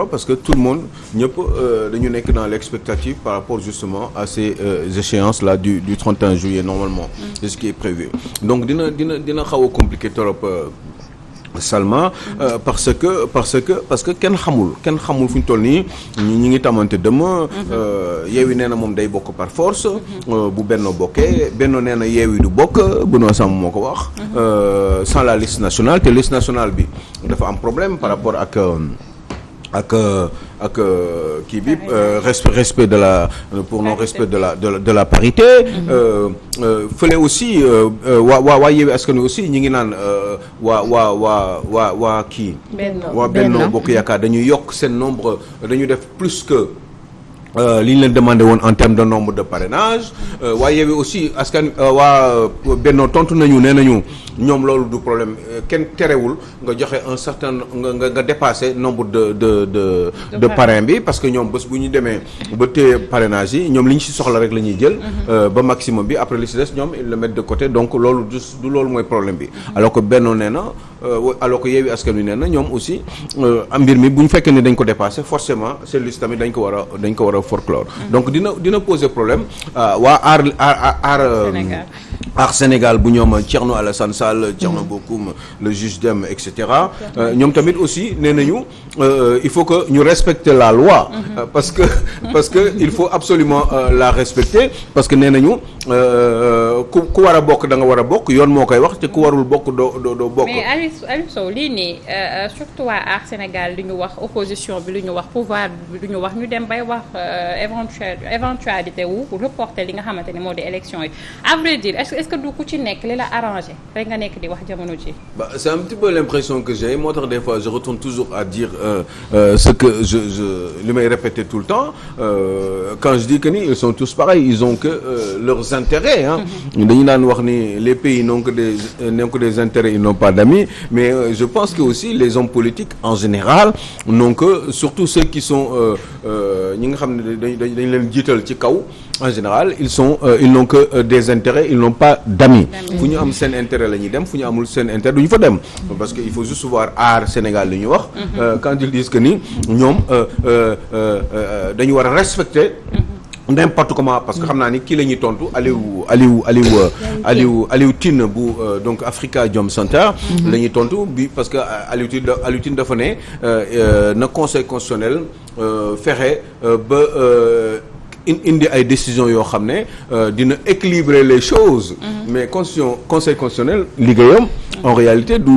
parce que tout le monde ñëpp dañu nekk dans l'expectative par rapport justement à ces échéances là du 31 juillet normalement c'est ce qui est prévu donc dina xaw a compliqué trop Salma parce que kenn xamul fu ñu toll nii ñi ngi tamante dema Yewwi nee na moom day bokk par force bu Benno bokkee Benno nee na Yewwi du bokk Benoît Sambou moo ko wax sans la liste nationale te liste nationale bi dafa am problème par rapport ak kii bi respect de la pour non respect de la parité fële aussi waa Yewwi Askan Wi aussi ñi ngi naan waa kii waa Benno Bokk Yaakaar dañuy yokk seen nombre dañu def plus que li ñu leen demandé woon en termes de nombre de parrainage waa Yewwi aussi askan waa Benno tontu nañu nee nañu ñoom loolu du problème kenn terewul nga joxe un certain nga dépassé nombre de parrain bi parce que ñoom bés bu ñu demee ba téye parrainage yi ñoom li ñu si soxla rek la ñuy jël ba maximum bi après li si des ñoom ils le mettent de côté donc loolu du loolu mooy problème bi alors que Benno nee na alors que Yewwi Askan Wi nee na ñoom aussi mbir mi bu ñu fekkee ne dañ ko dépassé forcément seen liste tamit dañ ko war a folklore donc dina poser problème waa aar Sénégal bu ñoom Thierno Alassane Sall Thierno Bocoum le juge Dème et cetera ñoom tamit aussi nee nañu il faut que ñu respecter la loi parce que il faut absolument la respecter parce que nee nañu ku war a bokk da nga war a bokk yoon moo koy wax te ku warul bokk doo bokk. mais Aliou Sow lii nii surtout waa aar Sénégal li ñu wax opposition bi lu ñu wax pouvoir bi lu ñu wax ñu dem bay wax éventualité wu reporter li nga xamante ni moo di élection yi à vrai dire est-ce que du ku ci nekk li la arrangé rek nga nekk di wax jamono ji. Bah c'est un petit peu l'impression que j'ai moo tax des fois je retourne toujours à dire ce que je li may répéter tout le temps quand je dis que ni ils sont tous pareils ils ont que leurs intérêts hein. dañu daan wax ni les pays n'ont que des intérêts ils n'ont pas d'amis mais je pense que aussi les hommes politiques en général n'ont que surtout ceux qui sont ñi nga xam ne dañ leen jiital ci kaw en général ils n'ont que des intérêts ils n'ont pas d'amis fu ñu am seen intérêt la ñuy dem fu ñu amul seen intérêt du ñu fa dem parce que il faut juste voir aar Sénégal li ñu wax quand ils disent que ni ñoom dañu war a respecter n'importe comment parce que xam naa ni kii la ñuy tontu Aliou Tine bu donc Africa Jom Center la ñuy tontu bi parce que Aliou Tine dafa ne na conseil constitutionnel fexe ba indi ay décisions yoo xam ne dina équilibrer les choses mais conseil constitutionnel liggéeyam en réalité du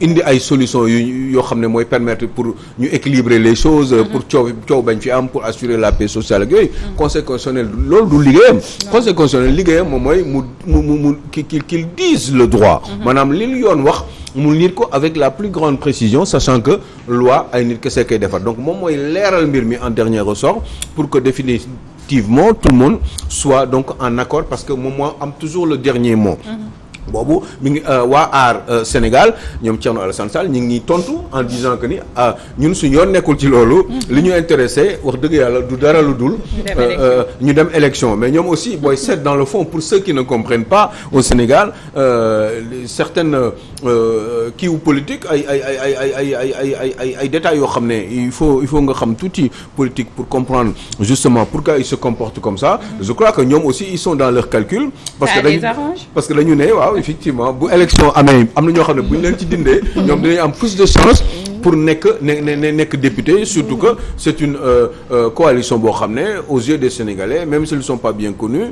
indi ay solutions yoo xam ne mooy permettre pour ñu équilibrer les choses pour coow bañ fi am pour assurer la paix sociale ak yooyu conseil constitutionnel loolu du liggéeyam conseil constitutionnel liggéeyam moom mooy mu qu'il dise le droit maanaam li yoon wax mu lire ko avec la plus grande précision sachant que loi ay nit kese koy defar donc moom mooy leeral mbir mi en dernier ressort pour que définitivement tout le monde soit donc en accord parce que moom moo am toujours le dernier mot boobu mi ngi waa aar Sénégal ñoom Thierno Alassane Sall ñu ngi tontu en disant que ni ñun suñu yoon nekkul ci loolu li ñu intéressé wax dëgg yàlla du dara lu dul ñu dem élection mais ñoom aussi booy seet dans le fond pour ceux qui ne comprennent pas au Sénégal certaines kiiwu politique ay détails yoo xam ne il faut nga xam tuuti politique pour comprendre justement pourquoi ils se comportent comme ça je crois que ñoom aussi ils sont dans leur calcul parce que dañu ne waaw effectivement bu élection amee am na ñoo xam ne bu ñu leen ci dindee ñoom dinañ am plus de chance pour nekk député surtout que c'est une coalition boo xam ne aux yeux des Sénégalais même s'ils ne sont pas bien connus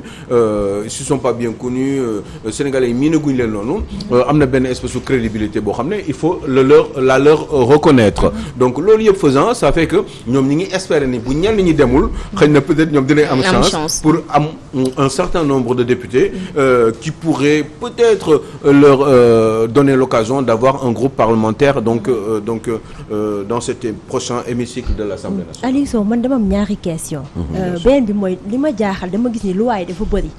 Sénégalais yi miinaguñ leen noonu am na benn espèce de crédibilité boo xam ne il faut la leur reconnaître donc loolu yëpp faisant ça fait que ñoom ñi ngi espérer ni bu ñenn ñi demul xëy na peut-être ñoom dinañ am chance pour am un certain nombre de députés qui pourraient peut-être leur donner l'occasion d'avoir un groupe parlementaire donc dans cet prochain hémicycle de l'Assemblée nationale. Aliou Sow man dama am ñaari question beneen bi mooy li ma jaaxal dama gis ni loi yi dafa bëri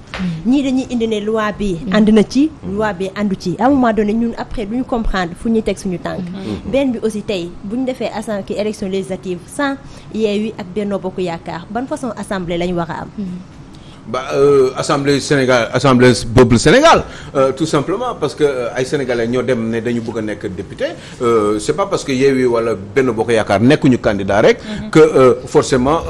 ñii dañuy indi ne loi bi ànd na ci loi bi àndu ci à un moment donné ñun après duñu comprendre fu ñuy teg suñu tànk beneen bi aussi tey bu ñu defee assemblée élection législative sans Yewwi ak Benno Bokk Yaakaar ban façon assemblée lañ war a am assemblée peuple Sénégal tout simplement parce que ay sénégalais ñoo dem ne dañu bëgg a nekk député c'est pas parce que Yewwi wala Benno Bokk Yaakaar nekkuñu candidat rek que forcément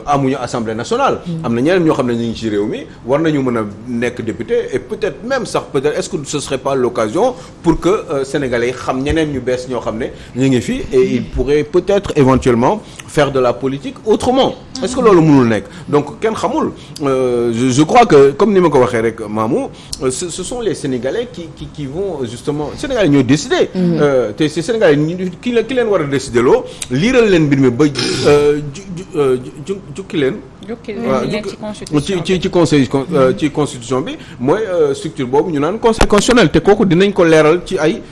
amuñu assemblée nationale am na ñeneen ñoo xam ne ñu ngi ci réew mi war nañu mën a nekk député et peut-être même sax peut-être est-ce que ce serait pas l'occasion pour que sénégalais yi xam ñeneen ñu bees ñoo xam ne ñu ngi fi et ils pourraient peut-être éventuellement faire de la politique autrement est-ce que loolu mënul nekk donc kenn xamul je crois que comme ni ma ko waxee rek Mamou ce sont les Sénégalais qui vont justement Sénégalais ñoo décider te ces Sénégalais ki leen war a décider loo liiral leen mbir mi ba jukki leen ci conseil ci constitution bi mooy structure boobu ñu naan conseil constitutionnel te kooku dinañ ko leeral ci ay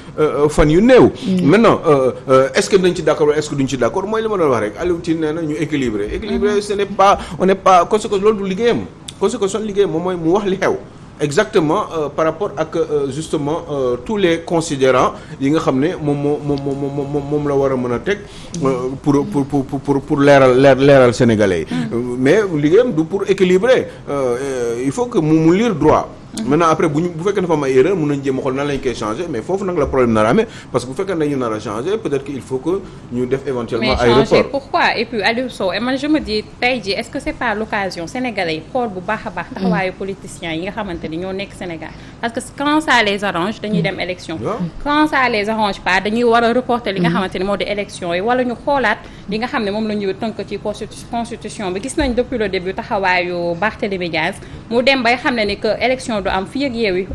fan yu néew maintenant est-ce que dañ ci d'accord ou est-ce que duñ ci d'accord mooy li ma doon wax rek Aliou Tine nee na ñu équilibré ce n'est pas on n'est pas conséquence loolu du liggéeyam conséquence liggéeyam moom mooy mu wax li xew exactement par rapport ak justement tous les considérants yi nga xam ne moom la war a mën a teg pour leeral sénégalais yi mais liggéeyam du pour équilibrer il faut que mu lire droit maintenant après bu fekkee dafa am ay erreur mën nañu jéem a xool nan lañ koy changer mais foofu nag la problème nar a amee parce que bu fekkee dañu nar a changer peut-être qu'il faut que ñu def éventuellement ay report. Mais changer pourquoi et puis Aliou Sow et man je me dis tey jii est-ce que c'est pas l'occasion sénégalais yi xool bu baax a baax taxawaayu politiciens yi nga xamante ni ñoo nekk Sénégal parce que quand ça les arrange dañuy dem élection quand ça les arrange pas dañuy war a reporter li nga xamante ni moo di élection yi wala ñu xoolaat li nga xam ne moom la ñu tënk ci constitution bi gis nañ depuis le début taxawaayu Barthélémy Dias mu dem bay xam ne ni que élection du am fii ak Yewwi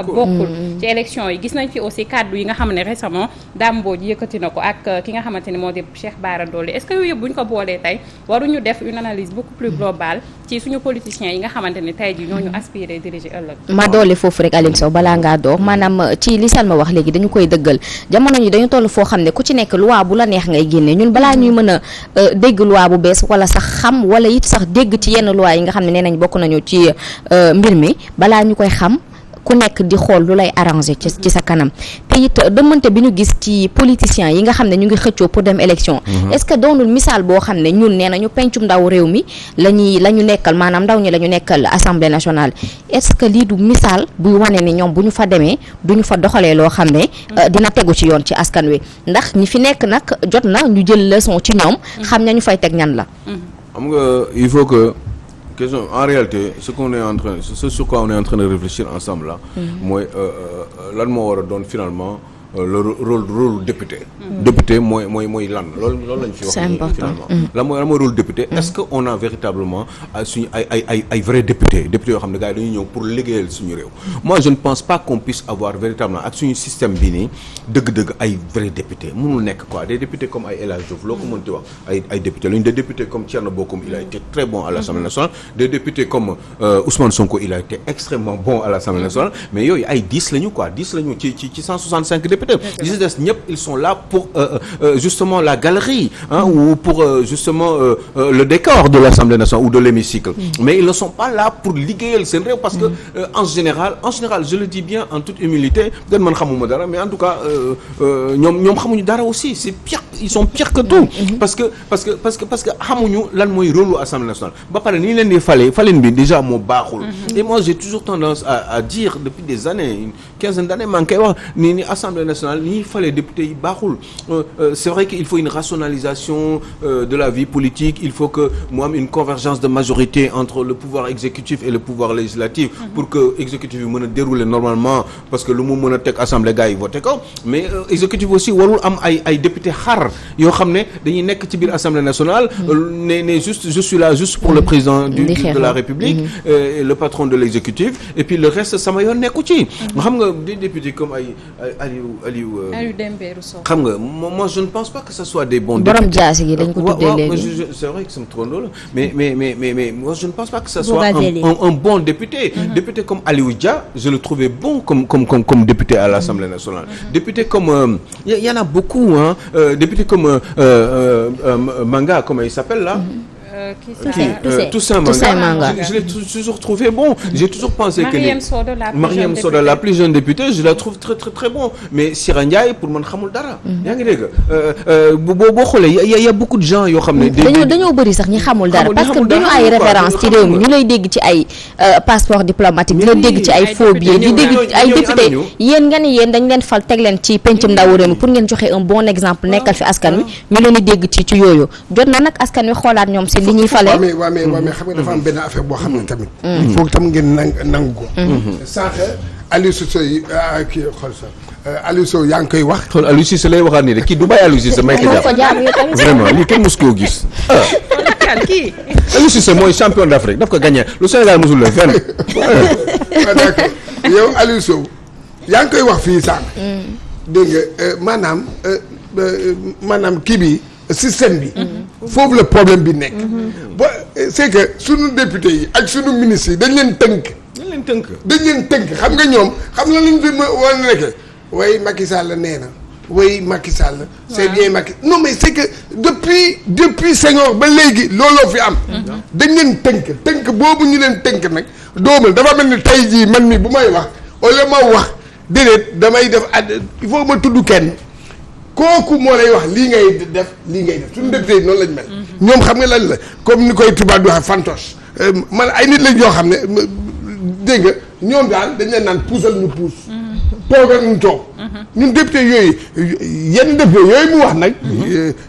bokkul ci élection yi gis nañ fi aussi kaddu yi nga xam ne récemment Dame Mbodj yëkkati na ko ak ki nga xamante ni moo di Cheikh Bara Dolly est-ce que yooyu yëpp bu ñu ko boolee tey waruñu def une analyse beaucoup plus globale ci suñu politiciens yi nga xamante ni tey ji ñooñu aspirer diriger ëllëg. ma doole foofu rek Aline Sow balaa ngaa door maanaam ci li Salma wax léegi dañu koy dëggal jamono ñi dañu toll foo xam ne ku ci nekk loi bu la neex ngay génne ñun balaa ñuy mën a dégg loi bu bees wala sax xam wala it sax dégg ci yenn loi yi nga xam ne nee nañ bokk nañu ci mbir mi balaa ñu koy xam ku nekk di xool lu lay arranger ci sa kanam te it dëmmante bi ñu gis ci politiciens yi nga xam ne ñu ngi xëccoo pour dem élection est-ce que doonul misaal boo xam ne ñun nee nañu pencum ndaw réew mi la ñu nekkal maanaam ndaw ñi la ñu nekkal assemblée nationale est-ce que lii du misaal buy wane ni ñoom bu ñu fa demee du ñu fa doxalee loo xam ne dina tegu ci yoon ci askan wi ndax ñi fi nekk nag jot na ñu jël leçon ci ñoom xam nañu fay teg ñan la xam nga il faut que question en réalité ce sur quoi on est en train de réfléchir ensemble là mooy lan moo war a doon finalement le rôle député député mooy lan loolu lañ fi wax finalement lan mooy rôle député est-ce que on a véritablement suñu ay vrais députés yoo xam ne gars yi dañuy ñëw pour liggéeyal suñu réew moi je ne pense pas qu'on puisse avoir véritablement ak suñu système bi nii dëgg-dëgg ay vrais députés mënul nekk quoi des députés comme ay El Hadj Diouf loo ko mënti wax ay députés lañu des députés comme Thierno Bocoum il a été très bon à l'Assemblée nationale des députés comme Ousmane Sonko il a été extrêmement bon à l'Assemblée nationale mais yooyu ay 10 lañu ci 165 députés les des ñëpp ils sont là pour justement la galerie ou pour justement le décor de l'Assemblée nationale ou de l'hémicycle mais ils ne sont pas là pour liggéeyal seen réew parce que en général je le dis bien en toute humilité peut-être man xamuma dara mais en tout cas ñoom xamuñu dara aussi c'est pire ils sont pires que tout parce que xamuñu lan mooy rôle u Assemblée nationale ba pare ni leen di falen bi déjà moo baaxul et moi j'ai toujours tendance à dire depuis des années une quinzaine d'années maa ngi koy wax ni Assemblée nationale ni fale député yi baaxul c'est vrai qu'il faut une rationalisation de la vie politique il faut que mu am une convergence de majorité entre le pouvoir exécutif et le pouvoir législatif pour que exécutif yi mën a dérouler normalement parce que lu mu mën a teg assemblée gars yi voté ko mais exécutif aussi warul am ay député xar yoo xam ne dañuy nekk ci biir assemblée nationale ne juste je suis là juste pour le président de la République et le patron de l'exécutif et puis le reste sama yoon nekku ci xam nga des députés comme ay Aliou Dembourou Sow xam nga moi je ne pense pas que ce soit des bons députés. borom jaasi gi dañ ko tuddee léegi c'est vrai que c'est trop drôle mais moi je ne pense pas que ce soit un bon député. Député comme Aliou Dia je le trouvais bon comme député à l'Assemblée nationale. Député comme il y en a beaucoup député comme Manga comment il s'appelle là. Toussaint Manga. Je l'ai toujours trouvé bon. J'ai toujours pensé que Mariam Soda, la plus jeune députée, je la trouve très très très bon. Mais Sira Ndiaye pour man xamul dara. yaa ngi dégg boo xoolee y a beaucoup de gens yoo xam ne. dañoo bëri sax ñi xamul dara parce que duñu ay référence ci réew mi ñu lay dégg ci ay passeport diplomatique di la dégg ci ay faux billets di dégg ci ay député yéen nga ni yéen dañ leen fal teg leen ci pencum ndaw réew mi pour ngeen joxe un bon exemple nekkal fi askan wi ñu leen di dégg ci yooyu jot na nag askan wi xoolaat ñoom si li ñuy falee waaw mais xam nga dafa am benn affaire boo xam ne tamit il faut tam ngeen nangu ko sànq Aliou Cissé kii xool sa Aliou Sow yaa ngi koy wax xool Aliou Cissé lay waxaat nii de kii du bàyyi Aliou Cissé may ko jàpp vraiment lii kenn mosu koo gis kii Aliou Cissé mooy champion d'Afrique daf ko gagné lu Sénégal mosul la fenn d'accord yow Aliou Sow yaa ngi koy wax fii sànq dégg nga maanaam kii bi système bi foofu la problème bi nekk ba c'est que sunu député yi ak sunu ministres yi dañ leen tënk xam nga ñoom xam na lañ fi war a nekkee way Macky Sall nee na way Macky Sall c'est bien Macky non mais c'est que depuis Senghor ba léegi looloo fi am dañ leen tënk boobu ñu leen tënk nag doomal dafa mel ni tey jii man mi bu may wax wala ma wax déedéet damay def il faut ma tudd kenn kooku moo lay wax lii ngay def suñu député yi noonu lañ mel ñoom xam nga lan la comme ni koy tubaab di wax fantoche man ay nit lañ yoo xam ne dégg nga ñoom daal dañ leen naan puusal ñu puus toogal ñu toog ñun député yooyu yenn député yooyu mu wax nag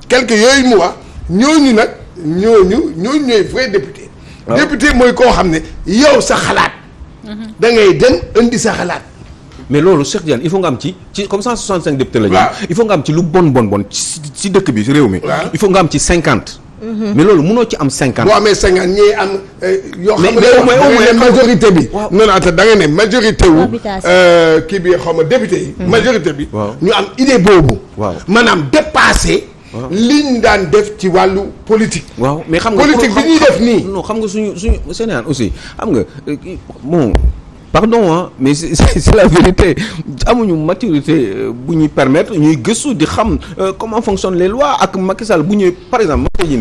quelque yooyu mu wax ñooñu nag ñooñu ñooy vrai député député mooy koo xam ne yow sa xalaat da ngay dem indi sa xalaat mais loolu Cheikh Diane il faut nga am ci comme 165 députés la ñu il faut nga am ci lu bon ci dëkk bi ci réew mi il faut nga am ci 50 mais loolu mënoo ci am 50 boo amee 50 ñii am yoo xam ne majorité bi non ata da nga ne majorité wu kii bi xaw ma député yi majorité bi ñu am idée boobu maanaam dépassé liñ daan def ci wàllu politique mais xam nga politique bi ñuy def nii non xam nga suñu Sénégal aussi xam nga bon pardon mais c'est la vérité amuñu maturité bu ñuy permettre ñuy gëstu di xam comment fonctionnent les lois ak Macky Sall bu ñuy par exemple ma tey jii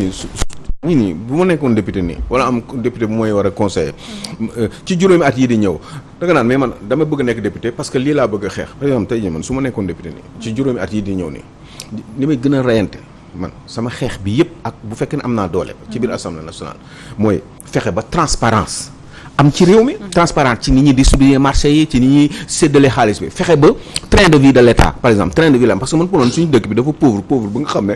nii bu ma nekkoon député nii wala am député bu mooy war a conseiller ci juróomi at yi di ñëw da nga naan mais man dama bëgg nekk député parce que lii laa bëgg a xeex par exemple tey jii man su ma nekkoon député nii ci juróomi at yi di ñëw nii li may gën a reyante man sama xeex bi yëpp ak bu fekkee ne am naa doole ci biir assemblée nationale mooy fexe ba transparence am ci réew mi transparent ci ni ñuy distribuer marché yi ci ni ñuy séddale xaalis bi fexe ba train de vie de l'État par exemple train de vie la parce que man pour noonu suñu dëkk bi dafa pauvre ba nga xam ne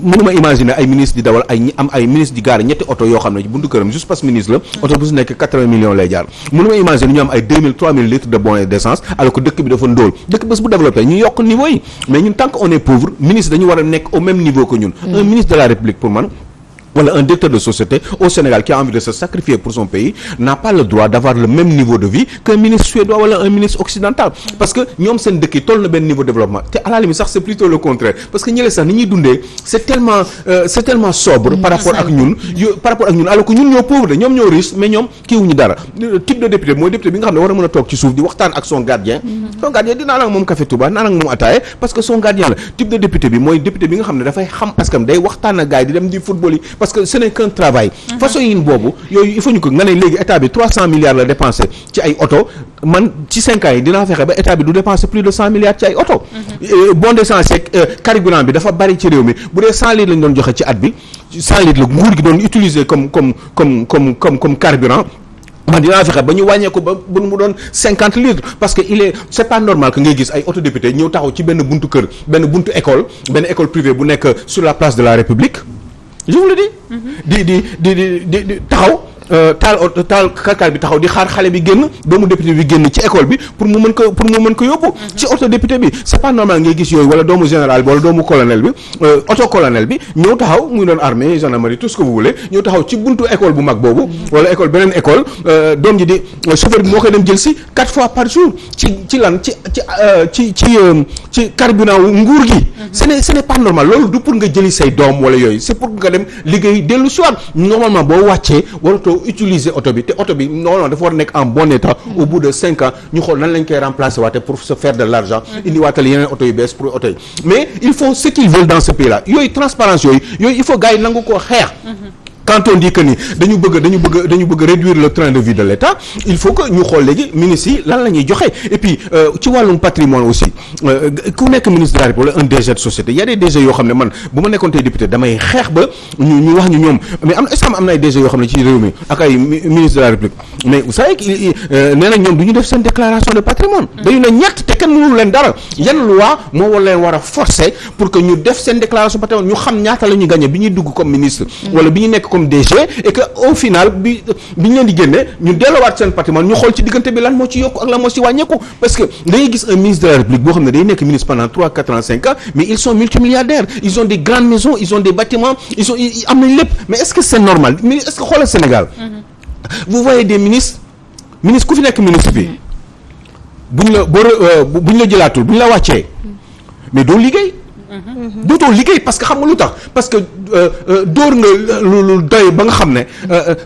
mënuma imaginer ay ministre di dawal ay ministre di gaare ñetti oto yoo xam ne buntu këram juste parce que ministre la oto bu si nekk 80 millions lay jaar mënuma imaginer ñu am ay 2000 3000 litres de bon d'essence alors que dëkk bi dafa ndóol dëkk bés bu développé ñu yokk niveau yi mais ñun tant qu'on est pauvre ministre dañu war a nekk au même niveau que ñun un ministre de la République pour man wala un directeur de société au Sénégal qui a envie de se sacrifier pour son pays n'a pas le droit d'avoir le même niveau de vie qu'un ministre suédois wala un ministre occidental parce que ñoom seen dëkk yi toll na benn niveau de développement te à la limite sax c'est plutôt le contraire parce que ñële sax ni ñuy dundee c'est tellement sobre par rapport ak ñun alors que ñun ñoo pauvre de ñoom ñoo riche mais ñoom kiiwuñu dara type de député mooy député bi nga xam ne war a mën a toog ci suuf di waxtaan ak son gardien di naan ak moom café Touba naan ak moom ataaye parce que son gardien la type de député bi mooy député bi nga xam ne dafay xam askan day waxtaan ak gars yi di dem di football yi parce que ce n'est qu'un travail façon yin boobu yooyu il faut ñu ko nga ne léegi état bi 300 milliards la dépensé ci ay oto man ci 5 ans yi dinaa fexe ba état bi du dépenser plus de 100 milliards ci ay oto bon d'essence yeeg carburant bi dafa bari ci réew mi bu dee 100 litres lañ doon joxe ci at bi 100 litres la nguur gi doon utiliser comme carburant man dinaa fexe ba ñu wàññeeku ba mu doon 50 litres parce que c'est pas normal que ngay gis ay autodéputé ñëw taxaw ci benn buntu kër benn buntu école privée bu nekk sur la place de la République je vous le dis di taxaw taal kàrkaar bi taxaw di xaar xale bi génn doomu député bi génn ci école bi pour mu mën ko yóbbu ci auto député bi c'est pas normal ngay gis yooyu wala doomu général bi wala doomu colonel bi auto colonel bi ñëw taxaw muy doon armée gendarmerie tout ce que vous voulez ñëw taxaw ci buntu école bu mag boobu wala école beneen école doom ji di chauffeur bi moo koy dem jël si 4 fois par jour ci lan ci carburant wu nguur gi ce n'est pas normal loolu du pour nga jëli say doom wala yooyu c'est pour nga dem liggéey dellu soir normalement boo wàccee waratoo ñëw utiliser oto bi te oto bi non dafa war a nekk en bon état au bout de 5 ans ñu xool nan lañ koy remplacer waate pour se faire de l'argent indi waatal yeneen oto yu bees pour oto yi mais il faut ce qu'ils veulent dans ce pays là yooyu transparence yooyu il faut gars yi nangu koo xeex quand on dit que ni dañu bëgg réduire le train de vie de l'État il faut que ñu xool léegi ministres yi lan la ñuy joxe et puis ci wàllum patrimoine aussi ku nekk ministre de la République un DG de société y a des DG yoo xam ne man bu ma nekkoon tey député damay xeex ba ñu wax ñu ñoom mais est-ce que am na ay DG yoo xam ne ci réew mi ak ay ministre de la République mais vous savez nee na ñoom du ñu def seen déclaration de patrimoine dañu ne ñett te kenn mënul leen dara yan loi moo war leen war a forcer pour que ñu def seen déclaration de patrimoine ñu xam ñaata la ñu gagné bi ñuy dugg comme ministre wala bi ñu nekk comme DG et que au final bi ñu leen di génne ñu delloowaat seen patrimoine ñu xool ci diggante bi lan moo ci yokku ak lan moo ci wàññeeku parce que dañuy gis un ministre de la République boo xam ne day nekk ministre pendant 3 4 ans 5 ans mais ils sont multimilliardaires ils ont des grandes maisons ils ont des bâtiments ils am nañ lépp mais est-ce que c'est normal mais est-ce que xoolal Sénégal vous voyez des ministres ku fi nekk ministre bi buñ la jëlaatul buñ la wàccee mais doo liggéey dootoo liggéey parce que xam nga lu tax parce que dóor nga lu doy ba nga xam ne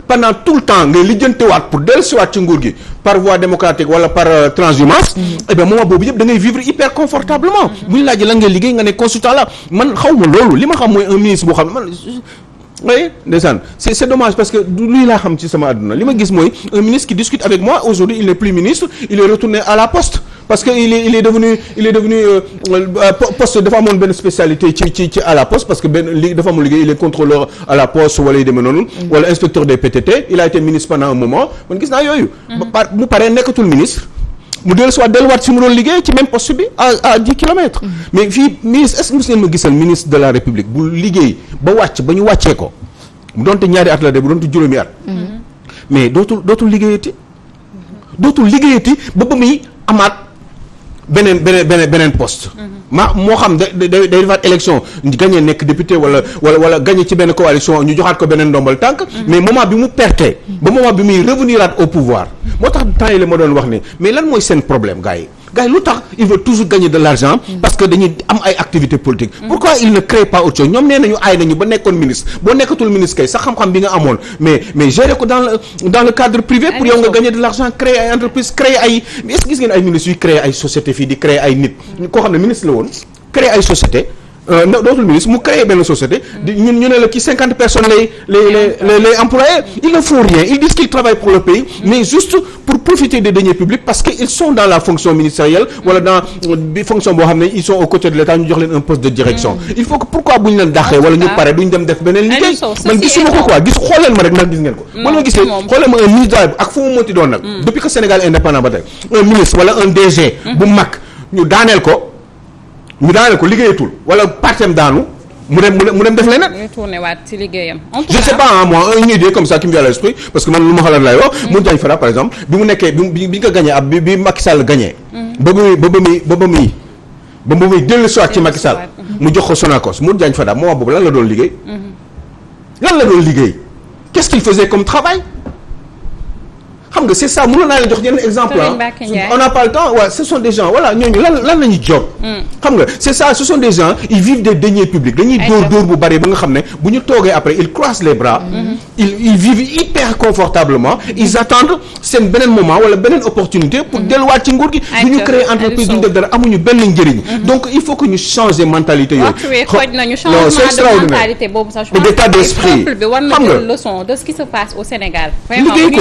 pendant tout le temps ngay lijjantewaat pour dellusiwaat ci nguur gi par voie démocratique wala par transhumance et bien moment boobu yëpp da ngay vivre hyper confortablement bu ñu laajee lan ngay liggéey nga ne consultant la man xaw ma loolu li ma xam mooy un ministre boo xam ne man oui ndeysaan c'est dommage parce que luy laa xam ci sama àdduna li ma gis mooy un ministre qui discute avec moi aujourd'hui il n'est plus ministre il est retourné à la poste parce que il est devenu poste dafa amoon benn spécialité ci à la poste parce que dafa amoon liggéey il est contrôleur à la poste wala yu demee noonu wala inspecteur des PTT il a été ministre pendant un moment man gis naa yooyu mu paree nekkatul ministre mu delluwaat si mu doon liggéey ci même poste bi à 10 kilomètres mais fii ministre est-ce que mos ngeen ma gisal ministre de la République bu liggéey ba ñu wàccee ko mu doonte ñaari at la de bu doonte juróomi at mais dootul liggéeyati ba muy amaat beneen poste moo xam day defaat élection gagné nekk député wala gagné ci benn coalition ñu joxaat ko beneen ndombal tànk mais moment bi mu perte ba moment bi muy reveniraat au pouvoir moo tax temps yi la ma doon wax ne mais lan mooy seen problème gars yi lu tax il veut toujours gagner de l'argent parce que dañuy am ay activités politiques pourquoi il ne crée pas autre chose ñoom nee nañu aay nañu ba nekkoon ministre boo nekkatul ministre kay sax xam-xam bi nga amoon mais gérer ko dans le cadre privé pour yow nga gagner de l'argent créer ay entreprise créer ay mais est-ce que gis ngeen ay ministres yuy créer ay société fii di créer ay nit koo xam ne ministre la woon créer ay société dootul ministre mu créé benn société ñu ne la ki 50 personnes les employés ils ne font rien ils disent qu'ils travaillent pour le pays mais juste pour profiter des deniers publics parce que ils sont dans la fonction ministérielle wala dans bi fonction boo xam ne ils sont aux côtés de l'État ñu jox leen un poste de direction il faut que pourquoi bu ñu leen dàqee wala ñu pare duñ dem def beneen liggéey man gisuma ko quoi xooleen ma rek ndax gis ngeen ko man ma gisee xooleen ma un ministre ak fu mu mënti doon nag depuis que Sénégal indépendant ba tey un ministre wala un DG bu mag ñu daaneel ko liggéeyatul wala partem daanu mu dem def leneen. ñu tourné waat ci liggéeyam. je sais pas moi une idée comme ça qui me vient à l'esprit parce que man lu ma xalaat laay wax. Modou Diagne Fada par exemple bi mu nekkee bi nga gagné bi Macky Sall gagné. ba muy dellu soit ci Macky Sall. mu jox ko Sonacos Modou Diagne Fada moment boobu lan la doon liggéey. Qu'est-ce qu'il faisait comme travail. xam nga c'est ça mënoon naa leen jox yenn exemple on n'a pas le temps ce sont des gens voilà ñooñu lan la ñuy job xam nga c'est ça ce sont des gens ils vivent des deniers publics dañuy dóor bu bari ba nga xam ne bu ñu toogee après ils croisent les bras ils vivent hyper confortablement ils attendent seen beneen moment wala beneen opportunité pour delluwaat ci nguur gi du ñu créer entreprise du ñu def dara amuñu benn njëriñ donc il faut que ñu changer mentalité yooyu c'est extraordinaire d'état d'esprit xam nga leçon de ce qui se passe au Sénégal liggéey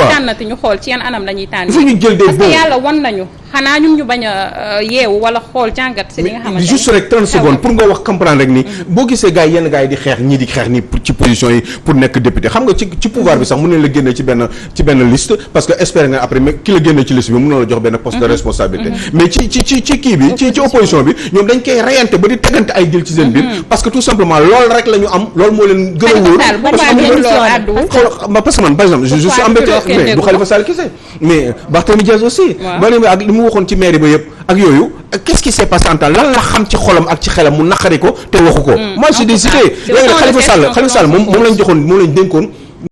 quoi ci yan anam la ñuy tànn. il faut ñu jël des parce que yàlla wan nañu xanaa ñun ñu bañ a yeewu wala xool jàngat si li nga xamante ne juste rek 30 secondes pour nga wax comprendre rek ni boo gisee gars yi yenn gars yi di xeex ñii di xeex nii ci position yi pour nekk député xam nga ci pouvoir bi sax mën nañ la génne ci benn liste parce que espère nga après mais ki la génne ci liste bi mën na la jox benn poste de responsabilité mais ci kii bi ci opposition bi ñoom dañ koy reyante ba di tegante ay jël ci seen biir parce que tout simplement loolu rek la ñu am loolu moo leen gën a wóor parce que man par exemple je suis embêté mais du Khalifa Sall kese mais Barthélémy Diaz aussi ak li mu waxoon ci mairie ba yëpp ak yooyu qu'est-ce qui s'est passé en temps lan la xam ci xolam ak ci xelam mu naqari ko te waxu ko moi j'ai des idées Khalifa Sall moom lañ joxoon moom lañ dénkoon